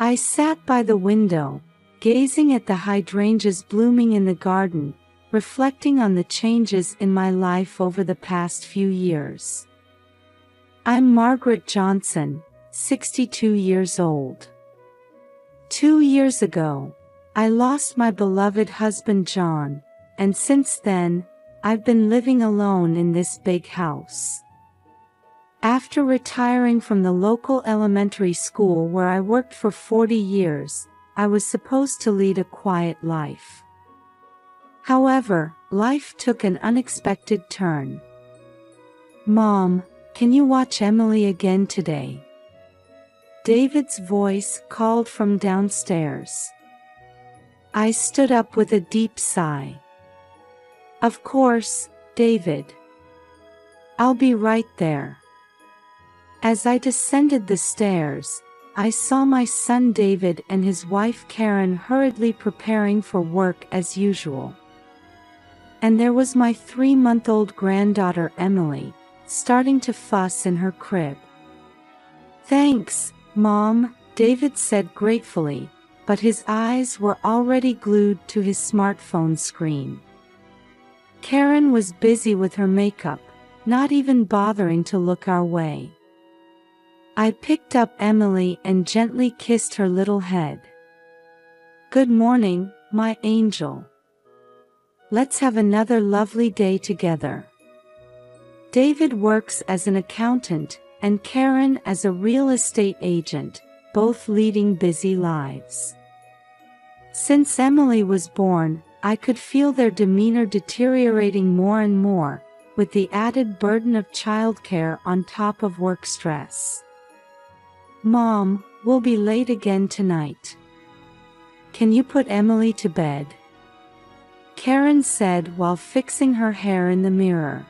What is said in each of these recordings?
I sat by the window, gazing at the hydrangeas blooming in the garden, reflecting on the changes in my life over the past few years. I'm Margaret Johnson, 62 years old. 2 years ago, I lost my beloved husband John, and since then, I've been living alone in this big house. After retiring from the local elementary school where I worked for 40 years, I was supposed to lead a quiet life. However, life took an unexpected turn. "Mom, can you watch Emily again today?" David's voice called from downstairs. I stood up with a deep sigh. "Of course, David. I'll be right there." As I descended the stairs, I saw my son David and his wife Karen hurriedly preparing for work as usual. And there was my 3-month-old granddaughter Emily, starting to fuss in her crib. "Thanks, Mom," David said gratefully, but his eyes were already glued to his smartphone screen. Karen was busy with her makeup, not even bothering to look our way. I picked up Emily and gently kissed her little head. "Good morning, my angel. Let's have another lovely day together." David works as an accountant, and Karen as a real estate agent, both leading busy lives. Since Emily was born, I could feel their demeanor deteriorating more and more, with the added burden of childcare on top of work stress. "Mom, we'll be late again tonight. Can you put Emily to bed?" Karen said while fixing her hair in the mirror.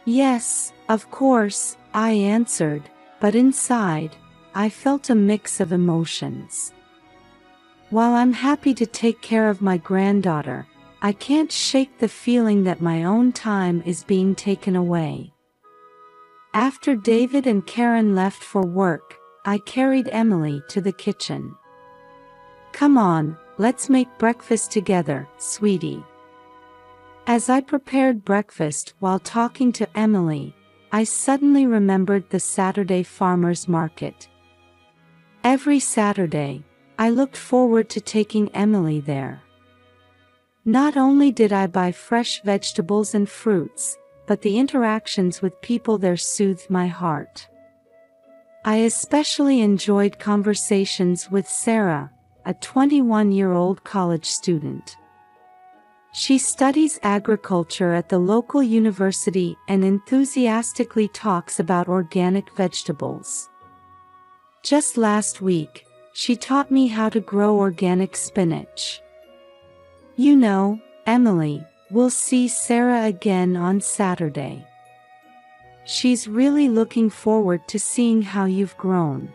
"Yes, of course," I answered, but inside, I felt a mix of emotions. While I'm happy to take care of my granddaughter, I can't shake the feeling that my own time is being taken away. After David and Karen left for work, I carried Emily to the kitchen. "Come on, let's make breakfast together, sweetie." As I prepared breakfast while talking to Emily, I suddenly remembered the Saturday farmers market. Every Saturday, I looked forward to taking Emily there. Not only did I buy fresh vegetables and fruits, but the interactions with people there soothed my heart. I especially enjoyed conversations with Sarah, a 21-year-old college student. She studies agriculture at the local university and enthusiastically talks about organic vegetables. Just last week, she taught me how to grow organic spinach. "You know, Emily, we'll see Sarah again on Saturday. She's really looking forward to seeing how you've grown."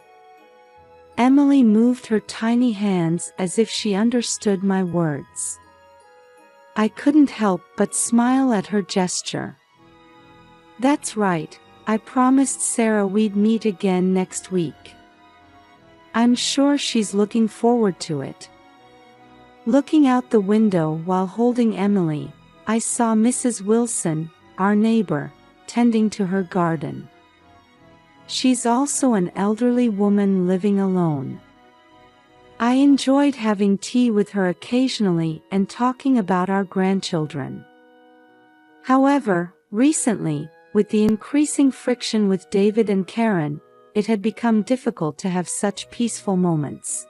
Emily moved her tiny hands as if she understood my words. I couldn't help but smile at her gesture. "That's right, I promised Sarah we'd meet again next week. I'm sure she's looking forward to it." Looking out the window while holding Emily, I saw Mrs. Wilson, our neighbor, tending to her garden. She's also an elderly woman living alone. I enjoyed having tea with her occasionally and talking about our grandchildren. However, recently, with the increasing friction with David and Karen, it had become difficult to have such peaceful moments.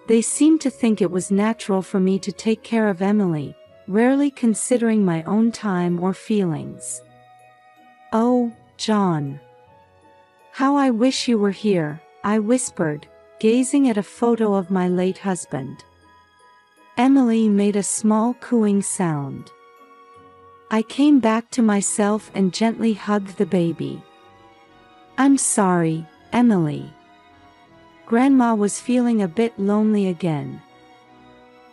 They seemed to think it was natural for me to take care of Emily, rarely considering my own time or feelings. "Oh, John. How I wish you were here," I whispered, gazing at a photo of my late husband. Emily made a small cooing sound. I came back to myself and gently hugged the baby. "I'm sorry, Emily. Grandma was feeling a bit lonely again."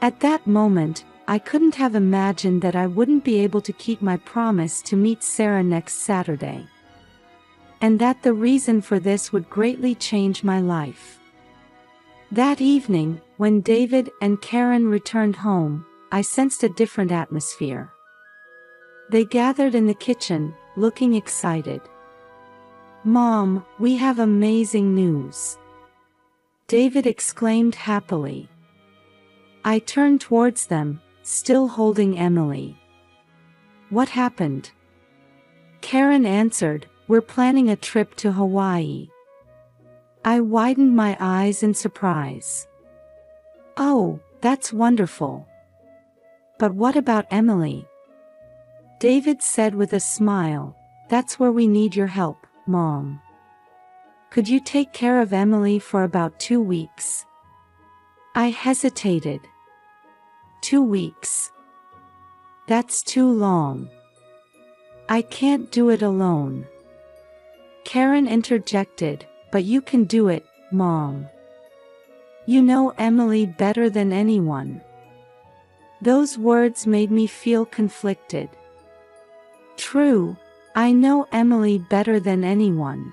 At that moment, I couldn't have imagined that I wouldn't be able to keep my promise to meet Sarah next Saturday. And that the reason for this would greatly change my life. That evening, when David and Karen returned home, I sensed a different atmosphere. They gathered in the kitchen, looking excited. "Mom, we have amazing news!" David exclaimed happily. I turned towards them, still holding Emily. "What happened?" Karen answered, "We're planning a trip to Hawaii." I widened my eyes in surprise. "Oh, that's wonderful. But what about Emily?" David said with a smile, "That's where we need your help, Mom. Could you take care of Emily for about 2 weeks?" I hesitated. 2 weeks? That's too long. I can't do it alone. Karen interjected, "But you can do it, Mom. You know Emily better than anyone." Those words made me feel conflicted. True, I know Emily better than anyone.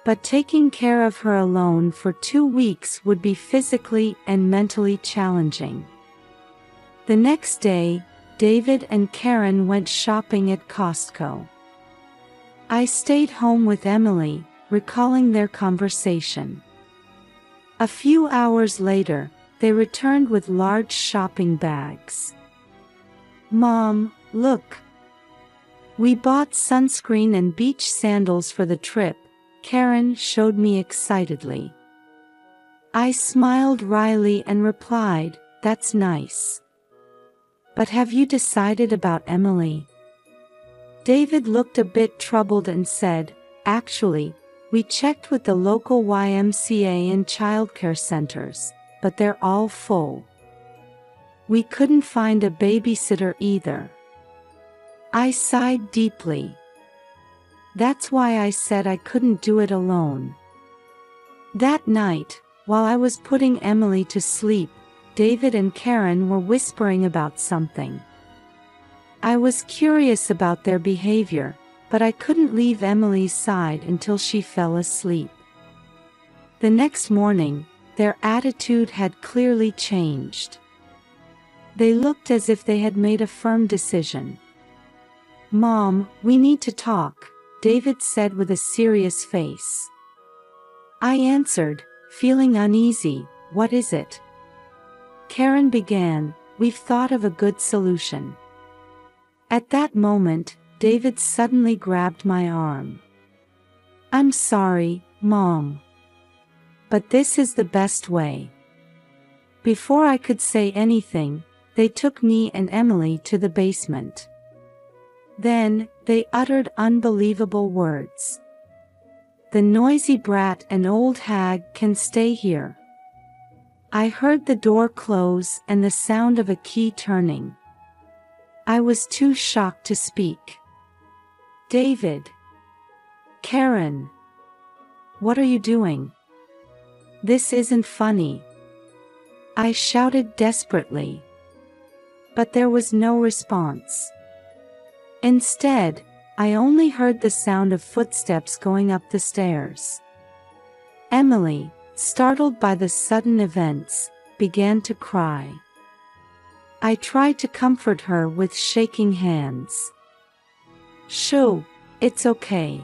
But taking care of her alone for 2 weeks would be physically and mentally challenging. The next day, David and Karen went shopping at Costco. I stayed home with Emily, recalling their conversation. A few hours later, they returned with large shopping bags. "Mom, look. We bought sunscreen and beach sandals for the trip," Karen showed me excitedly. I smiled wryly and replied, "That's nice. But have you decided about Emily?" David looked a bit troubled and said, "Actually, we checked with the local YMCA and childcare centers, but they're all full. We couldn't find a babysitter either." I sighed deeply. That's why I said I couldn't do it alone. That night, while I was putting Emily to sleep, David and Karen were whispering about something. I was curious about their behavior, but I couldn't leave Emily's side until she fell asleep. The next morning, their attitude had clearly changed. They looked as if they had made a firm decision. "Mom, we need to talk," David said with a serious face. I answered, feeling uneasy, "What is it?" Karen began, "We've thought of a good solution." At that moment, David suddenly grabbed my arm. "I'm sorry, Mom. But this is the best way." Before I could say anything, they took me and Emily to the basement. Then, they uttered unbelievable words. "The noisy brat and old hag can stay here." I heard the door close and the sound of a key turning. I was too shocked to speak. "David! Karen! What are you doing? This isn't funny!" I shouted desperately. But there was no response. Instead, I only heard the sound of footsteps going up the stairs. Emily, startled by the sudden events, began to cry. I tried to comfort her with shaking hands. "Shoo, it's okay.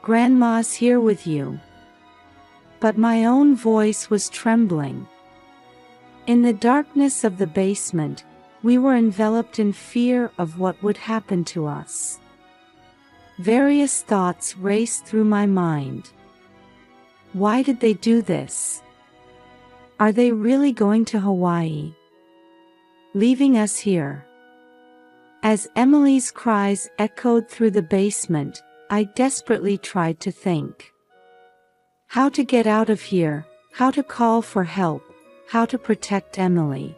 Grandma's here with you." But my own voice was trembling. In the darkness of the basement, we were enveloped in fear of what would happen to us. Various thoughts raced through my mind. Why did they do this? Are they really going to Hawaii? Leaving us here? As Emily's cries echoed through the basement, I desperately tried to think. How to get out of here, how to call for help, how to protect Emily.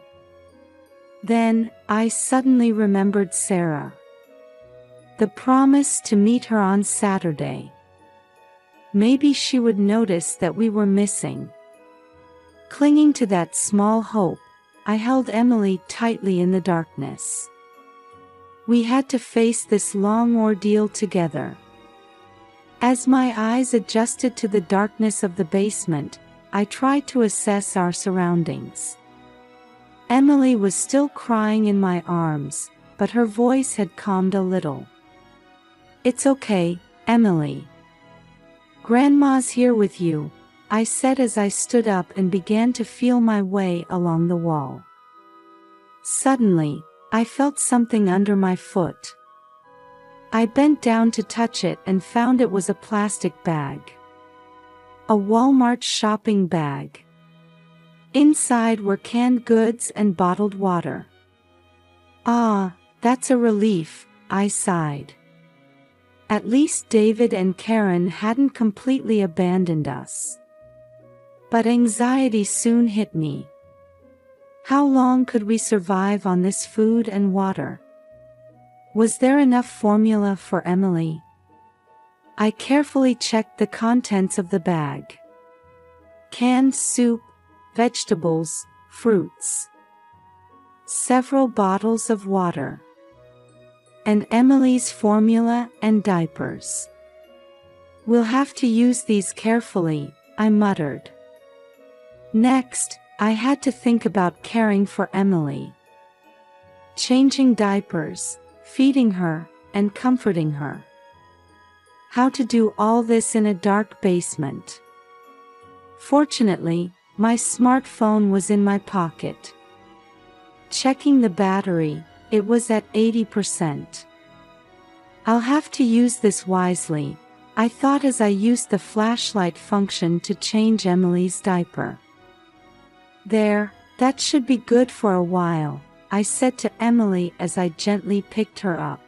Then, I suddenly remembered Sarah. The promise to meet her on Saturday. Maybe she would notice that we were missing. Clinging to that small hope, I held Emily tightly in the darkness. We had to face this long ordeal together. As my eyes adjusted to the darkness of the basement, I tried to assess our surroundings. Emily was still crying in my arms, but her voice had calmed a little. "It's okay, Emily. Grandma's here with you," I said as I stood up and began to feel my way along the wall. Suddenly, I felt something under my foot. I bent down to touch it and found it was a plastic bag. A Walmart shopping bag. Inside were canned goods and bottled water. "Ah, that's a relief," I sighed. At least David and Karen hadn't completely abandoned us. But anxiety soon hit me. How long could we survive on this food and water? Was there enough formula for Emily? I carefully checked the contents of the bag. Canned soup, vegetables, fruits. Several bottles of water. And Emily's formula and diapers. "We'll have to use these carefully," I muttered. Next, I had to think about caring for Emily. Changing diapers, feeding her, and comforting her. How to do all this in a dark basement. Fortunately, my smartphone was in my pocket. Checking the battery, it was at 80%. "I'll have to use this wisely," I thought as I used the flashlight function to change Emily's diaper. "There, that should be good for a while," I said to Emily as I gently picked her up.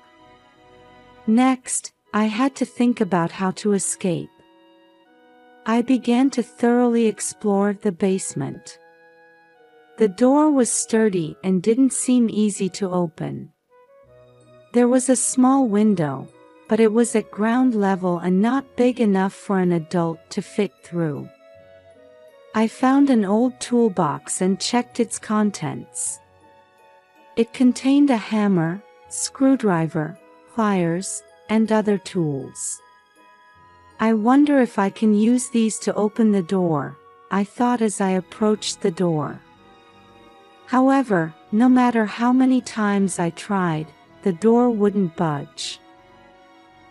Next, I had to think about how to escape. I began to thoroughly explore the basement. The door was sturdy and didn't seem easy to open. There was a small window, but it was at ground level and not big enough for an adult to fit through. I found an old toolbox and checked its contents. It contained a hammer, screwdriver, pliers, and other tools. "I wonder if I can use these to open the door," I thought as I approached the door. However, no matter how many times I tried, the door wouldn't budge.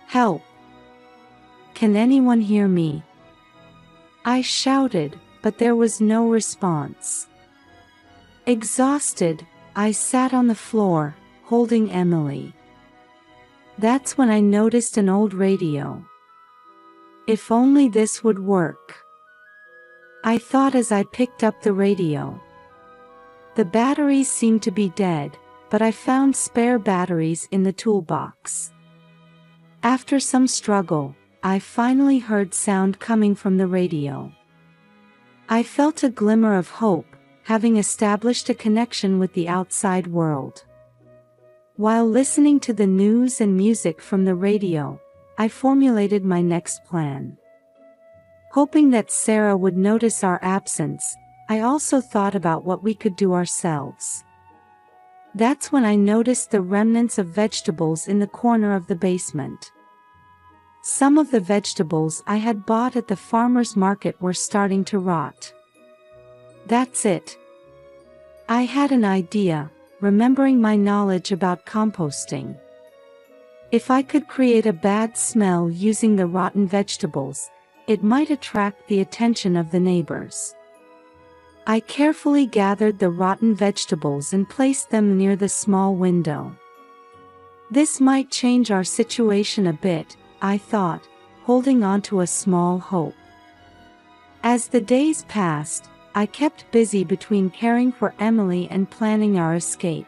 "Help! Can anyone hear me?" I shouted, but there was no response. Exhausted, I sat on the floor, holding Emily. That's when I noticed an old radio. If only this would work, I thought as I picked up the radio. The batteries seemed to be dead, but I found spare batteries in the toolbox. After some struggle, I finally heard sound coming from the radio. I felt a glimmer of hope, having established a connection with the outside world. While listening to the news and music from the radio, I formulated my next plan. Hoping that Sarah would notice our absence, I also thought about what we could do ourselves. That's when I noticed the remnants of vegetables in the corner of the basement. Some of the vegetables I had bought at the farmer's market were starting to rot. That's it. I had an idea, remembering my knowledge about composting. If I could create a bad smell using the rotten vegetables, it might attract the attention of the neighbors. I carefully gathered the rotten vegetables and placed them near the small window. This might change our situation a bit, I thought, holding on to a small hope. As the days passed, I kept busy between caring for Emily and planning our escape.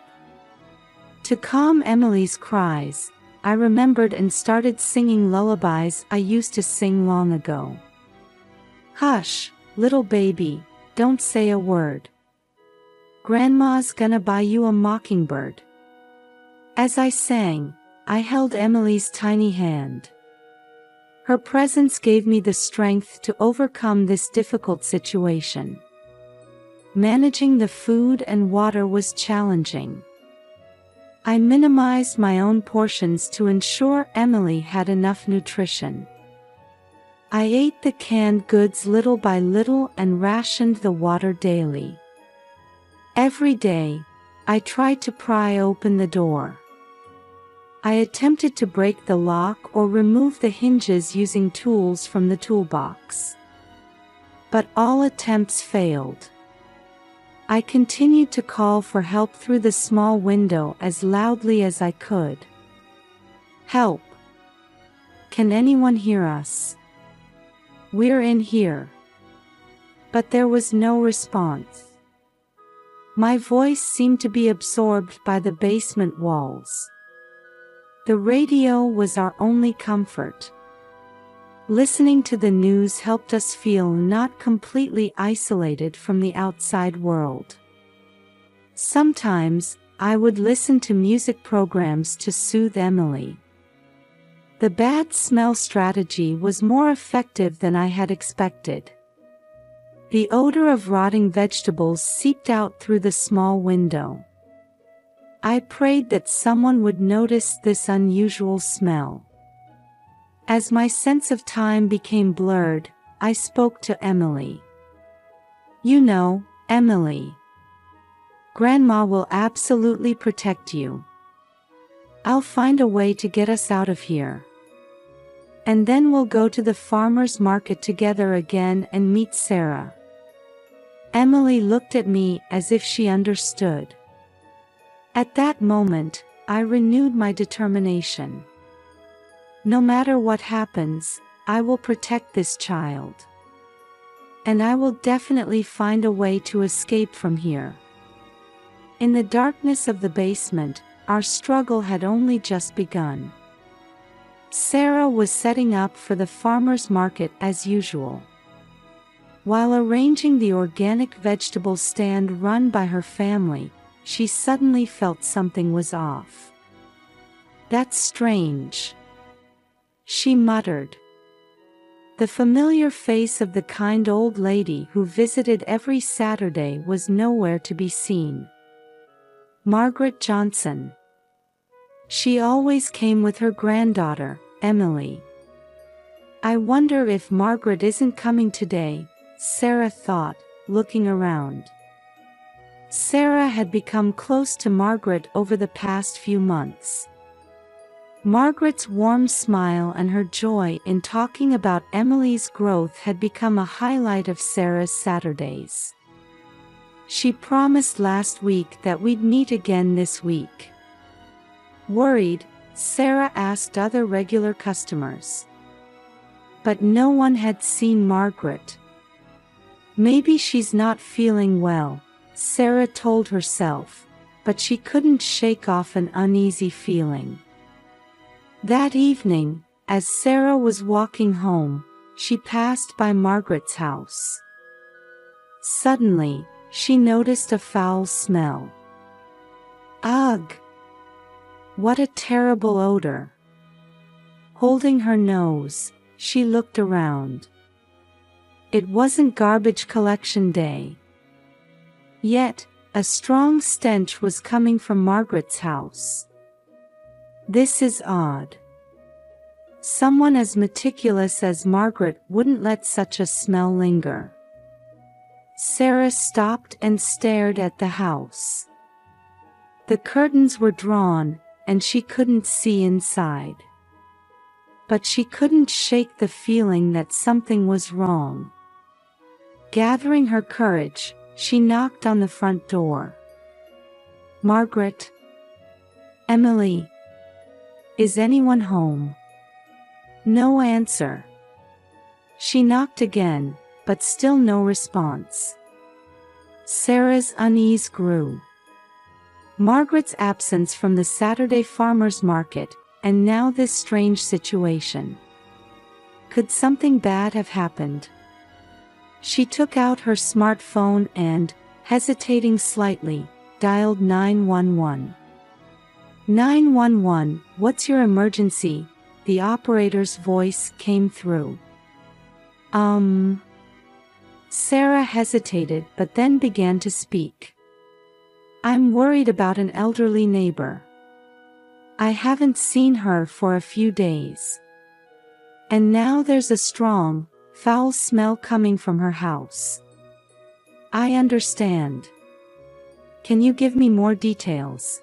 To calm Emily's cries, I remembered and started singing lullabies I used to sing long ago. "Hush, little baby, don't say a word. Grandma's gonna buy you a mockingbird." As I sang, I held Emily's tiny hand. Her presence gave me the strength to overcome this difficult situation. Managing the food and water was challenging. I minimized my own portions to ensure Emily had enough nutrition. I ate the canned goods little by little and rationed the water daily. Every day, I tried to pry open the door. I attempted to break the lock or remove the hinges using tools from the toolbox. But all attempts failed. I continued to call for help through the small window as loudly as I could. Help! Can anyone hear us? We're in here. But there was no response. My voice seemed to be absorbed by the basement walls. The radio was our only comfort. Listening to the news helped us feel not completely isolated from the outside world. Sometimes, I would listen to music programs to soothe Emily. The bad smell strategy was more effective than I had expected. The odor of rotting vegetables seeped out through the small window. I prayed that someone would notice this unusual smell. As my sense of time became blurred, I spoke to Emily. You know, Emily. Grandma will absolutely protect you. I'll find a way to get us out of here. And then we'll go to the farmer's market together again and meet Sarah. Emily looked at me as if she understood. At that moment, I renewed my determination. No matter what happens, I will protect this child. And I will definitely find a way to escape from here. In the darkness of the basement, our struggle had only just begun. Sarah was setting up for the farmer's market as usual. While arranging the organic vegetable stand run by her family, she suddenly felt something was off. That's strange, she muttered. The familiar face of the kind old lady who visited every Saturday was nowhere to be seen. Margaret Johnson. She always came with her granddaughter, Emily. I wonder if Margaret isn't coming today, Sarah thought, looking around. Sarah had become close to Margaret over the past few months. Margaret's warm smile and her joy in talking about Emily's growth had become a highlight of Sarah's Saturdays. She promised last week that we'd meet again this week. Worried, Sarah asked other regular customers. But no one had seen Margaret. Maybe she's not feeling well, Sarah told herself, but she couldn't shake off an uneasy feeling. That evening, as Sarah was walking home, she passed by Margaret's house. Suddenly, she noticed a foul smell. Ugh! What a terrible odor! Holding her nose, she looked around. It wasn't garbage collection day. Yet, a strong stench was coming from Margaret's house. This is odd. Someone as meticulous as Margaret wouldn't let such a smell linger. Sarah stopped and stared at the house. The curtains were drawn, and she couldn't see inside. But she couldn't shake the feeling that something was wrong. Gathering her courage, she knocked on the front door. Margaret? Emily? Is anyone home? No answer. She knocked again, but still no response. Sarah's unease grew. Margaret's absence from the Saturday farmer's market, and now this strange situation. Could something bad have happened? She took out her smartphone and, hesitating slightly, dialed 911. 911, what's your emergency? The operator's voice came through. Sarah hesitated but then began to speak. I'm worried about an elderly neighbor. I haven't seen her for a few days. And now there's a strong, foul smell coming from her house. I understand. Can you give me more details?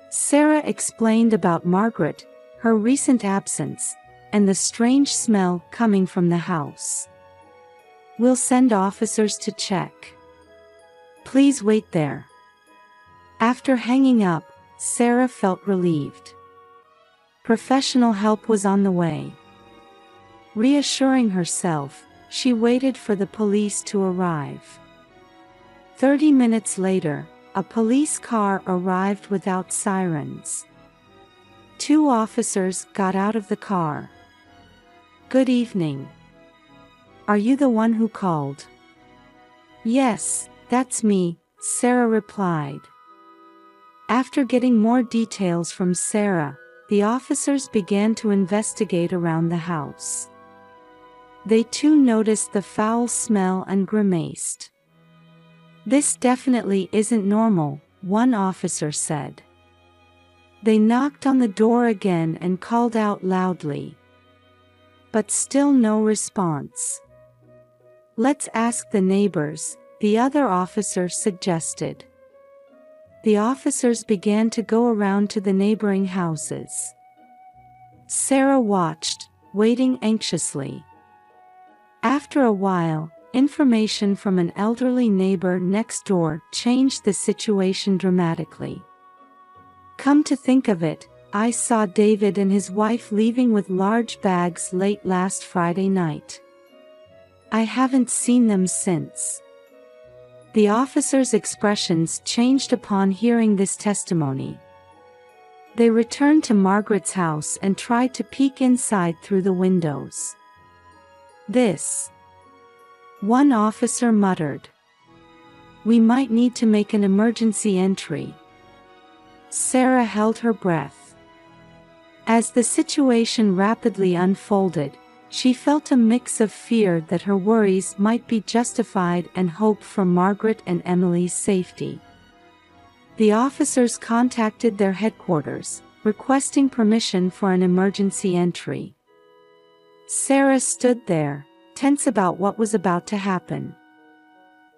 Sarah explained about Margaret, her recent absence, and the strange smell coming from the house. We'll send officers to check. Please wait there. After hanging up, Sarah felt relieved. Professional help was on the way. Reassuring herself, she waited for the police to arrive. 30 minutes later, a police car arrived without sirens. 2 officers got out of the car. Good evening. Are you the one who called? Yes, that's me, Sarah replied. After getting more details from Sarah, the officers began to investigate around the house. They too noticed the foul smell and grimaced. This definitely isn't normal, one officer said. They knocked on the door again and called out loudly. But still no response. Let's ask the neighbors, the other officer suggested. The officers began to go around to the neighboring houses. Sarah watched, waiting anxiously. After a while, information from an elderly neighbor next door changed the situation dramatically. Come to think of it, I saw David and his wife leaving with large bags late last Friday night. I haven't seen them since. The officers' expressions changed upon hearing this testimony. They returned to Margaret's house and tried to peek inside through the windows. One officer muttered. We might need to make an emergency entry. Sarah held her breath. As the situation rapidly unfolded, she felt a mix of fear that her worries might be justified and hope for Margaret and Emily's safety. The officers contacted their headquarters, requesting permission for an emergency entry. Sarah stood there, tense about what was about to happen.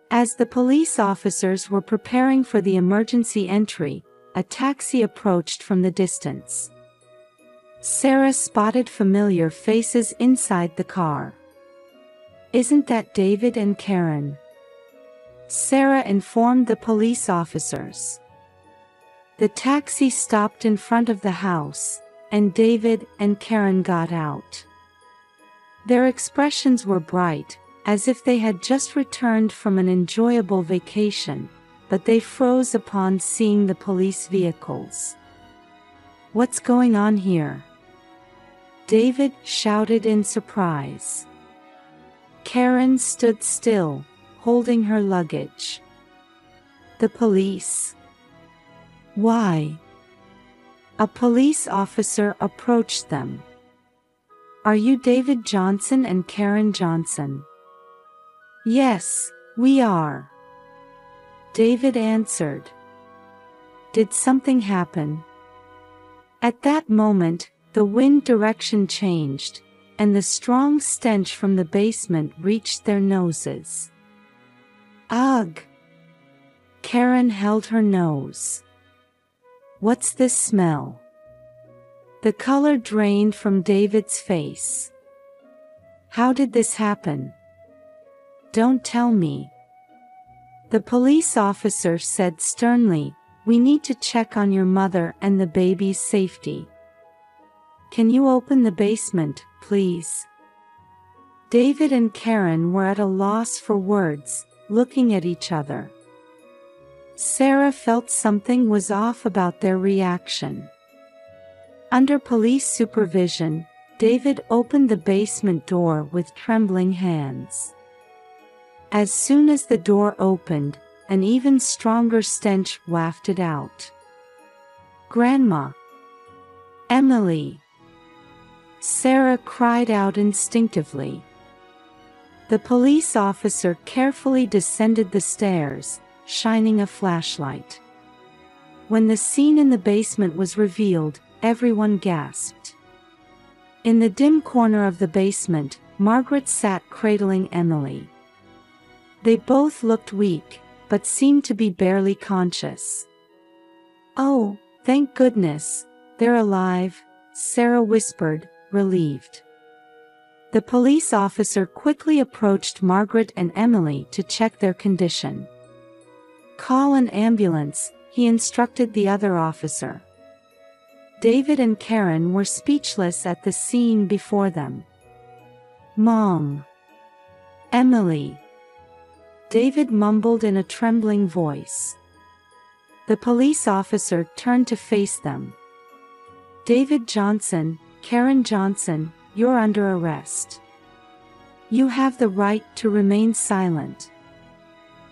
As the police officers were preparing for the emergency entry, a taxi approached from the distance. Sarah spotted familiar faces inside the car. Isn't that David and Karen? Sarah informed the police officers. The taxi stopped in front of the house, and David and Karen got out. Their expressions were bright, as if they had just returned from an enjoyable vacation, but they froze upon seeing the police vehicles. What's going on here? David shouted in surprise. Karen stood still, holding her luggage. The police. Why? A police officer approached them. Are you David Johnson and Karen Johnson? Yes, we are. David answered. Did something happen? At that moment, the wind direction changed, and the strong stench from the basement reached their noses. Ugh! Karen held her nose. What's this smell? The color drained from David's face. How did this happen? Don't tell me. The police officer said sternly, we need to check on your mother and the baby's safety. Can you open the basement, please? David and Karen were at a loss for words, looking at each other. Sarah felt something was off about their reaction. Under police supervision, David opened the basement door with trembling hands. As soon as the door opened, an even stronger stench wafted out. Grandma! Emily! Sarah cried out instinctively. The police officer carefully descended the stairs, shining a flashlight. When the scene in the basement was revealed, everyone gasped. In the dim corner of the basement, Margaret sat cradling Emily. They both looked weak, but seemed to be barely conscious. "Oh, thank goodness, they're alive," Sarah whispered, relieved. The police officer quickly approached Margaret and Emily to check their condition. "Call an ambulance," he instructed the other officer. David and Karen were speechless at the scene before them. "Mom. Emily." David mumbled in a trembling voice. The police officer turned to face them. "David Johnson, Karen Johnson, you're under arrest. You have the right to remain silent."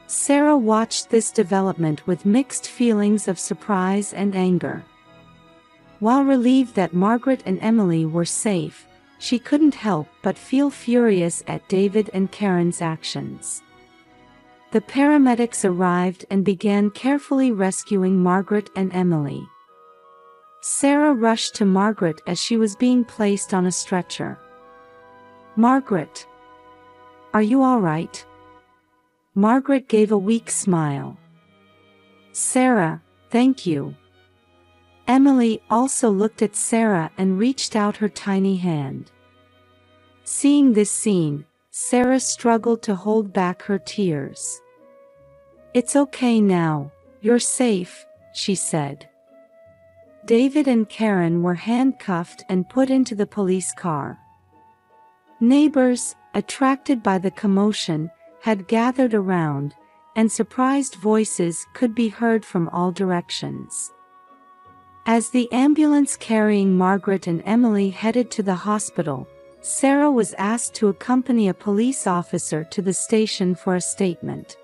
Sarah watched this development with mixed feelings of surprise and anger. While relieved that Margaret and Emily were safe, she couldn't help but feel furious at David and Karen's actions. The paramedics arrived and began carefully rescuing Margaret and Emily. Sarah rushed to Margaret as she was being placed on a stretcher. "Margaret, are you all right?" Margaret gave a weak smile. "Sarah, thank you." Emily also looked at Sarah and reached out her tiny hand. Seeing this scene, Sarah struggled to hold back her tears. "It's okay now, you're safe," she said. David and Karen were handcuffed and put into the police car. Neighbors, attracted by the commotion, had gathered around, and surprised voices could be heard from all directions. As the ambulance carrying Margaret and Emily headed to the hospital, Sarah was asked to accompany a police officer to the station for a statement.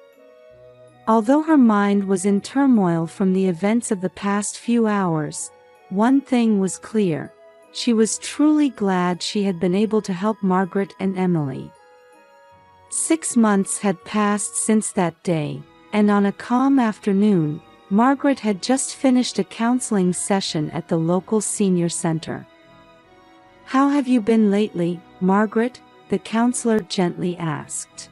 Although her mind was in turmoil from the events of the past few hours, one thing was clear: she was truly glad she had been able to help Margaret and Emily. 6 months had passed since that day, and on a calm afternoon, Margaret had just finished a counseling session at the local senior center. "How have you been lately, Margaret?" the counselor gently asked.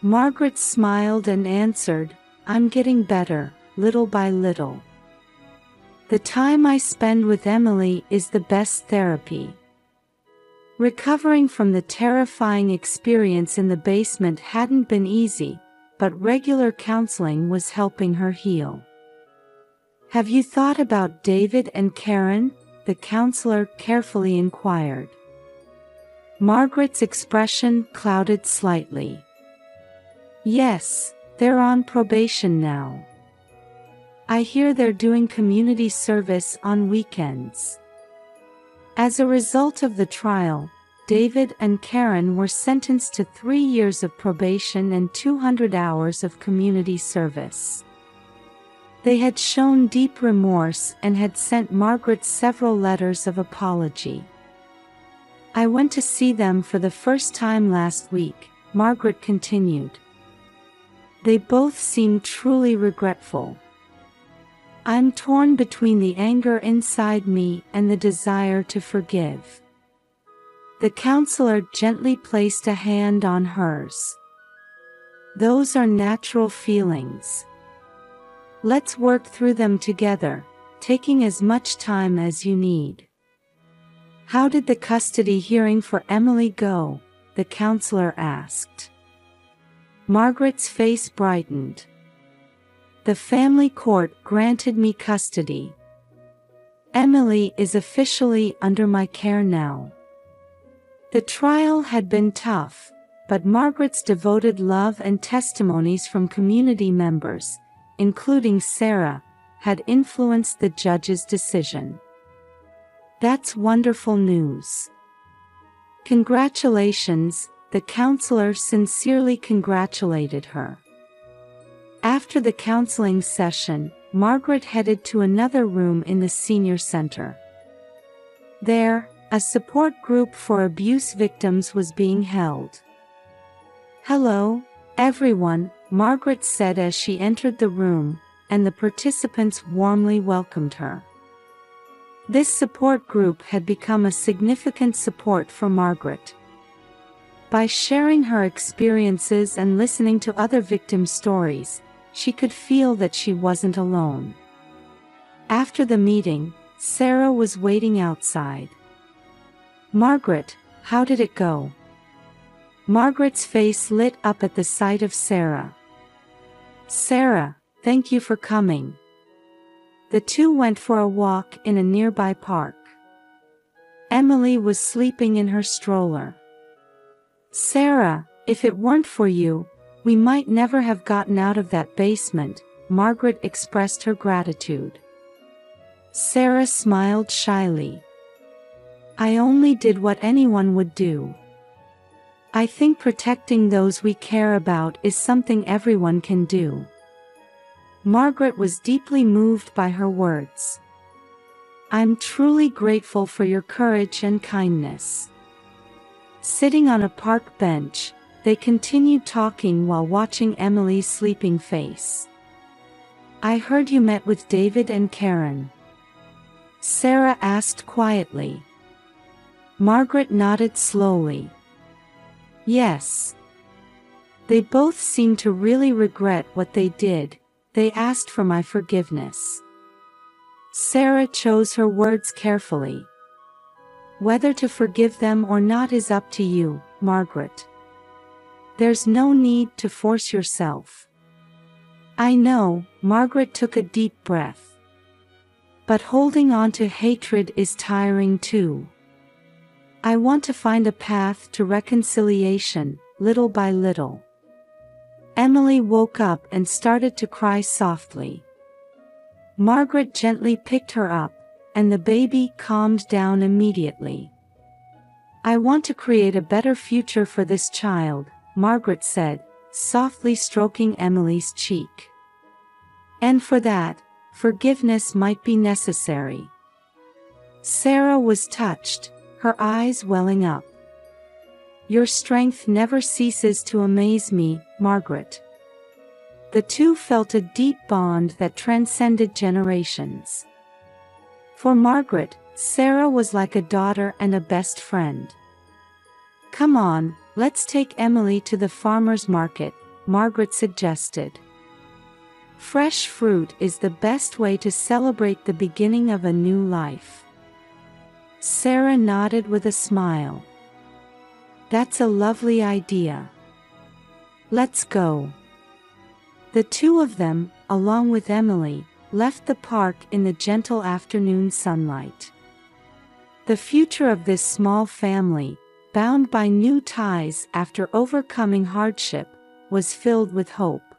Margaret smiled and answered, "I'm getting better, little by little. The time I spend with Emily is the best therapy." Recovering from the terrifying experience in the basement hadn't been easy, but regular counseling was helping her heal. "Have you thought about David and Karen?" the counselor carefully inquired. Margaret's expression clouded slightly. "Yes, they're on probation now. I hear they're doing community service on weekends." As a result of the trial, David and Karen were sentenced to 3 years of probation and 200 hours of community service. They had shown deep remorse and had sent Margaret several letters of apology. "I went to see them for the first time last week," Margaret continued. "They both seemed truly regretful. I'm torn between the anger inside me and the desire to forgive." The counselor gently placed a hand on hers. "Those are natural feelings. Let's work through them together, taking as much time as you need." "How did the custody hearing for Emily go?" the counselor asked. Margaret's face brightened. "The family court granted me custody. Emily is officially under my care now." The trial had been tough, but Margaret's devoted love and testimonies from community members, including Sarah, had influenced the judge's decision. "That's wonderful news. Congratulations," the counselor sincerely congratulated her. After the counseling session, Margaret headed to another room in the senior center. There, a support group for abuse victims was being held. "Hello, everyone," Margaret said as she entered the room, and the participants warmly welcomed her. This support group had become a significant support for Margaret. By sharing her experiences and listening to other victim stories, she could feel that she wasn't alone. After the meeting, Sarah was waiting outside. "Margaret, how did it go?" Margaret's face lit up at the sight of Sarah. "Sarah, thank you for coming." The two went for a walk in a nearby park. Emily was sleeping in her stroller. "Sarah, if it weren't for you, we might never have gotten out of that basement," Margaret expressed her gratitude. Sarah smiled shyly. "I only did what anyone would do. I think protecting those we care about is something everyone can do." Margaret was deeply moved by her words. "I'm truly grateful for your courage and kindness." Sitting on a park bench, they continued talking while watching Emily's sleeping face. "I heard you met with David and Karen," Sarah asked quietly. Margaret nodded slowly. "Yes. They both seemed to really regret what they did. They asked for my forgiveness." Sarah chose her words carefully. "Whether to forgive them or not is up to you, Margaret. There's no need to force yourself." "I know," Margaret took a deep breath. "But holding on to hatred is tiring too. I want to find a path to reconciliation, little by little." Emily woke up and started to cry softly. Margaret gently picked her up, and the baby calmed down immediately. "I want to create a better future for this child," Margaret said, softly stroking Emily's cheek. "And for that, forgiveness might be necessary." Sarah was touched, her eyes welling up. "Your strength never ceases to amaze me, Margaret." The two felt a deep bond that transcended generations. For Margaret, Sarah was like a daughter and a best friend. "Come on, let's take Emily to the farmer's market," Margaret suggested. "Fresh fruit is the best way to celebrate the beginning of a new life." Sarah nodded with a smile. "That's a lovely idea. Let's go." The two of them, along with Emily, left the park in the gentle afternoon sunlight. The future of this small family, bound by new ties after overcoming hardship, was filled with hope.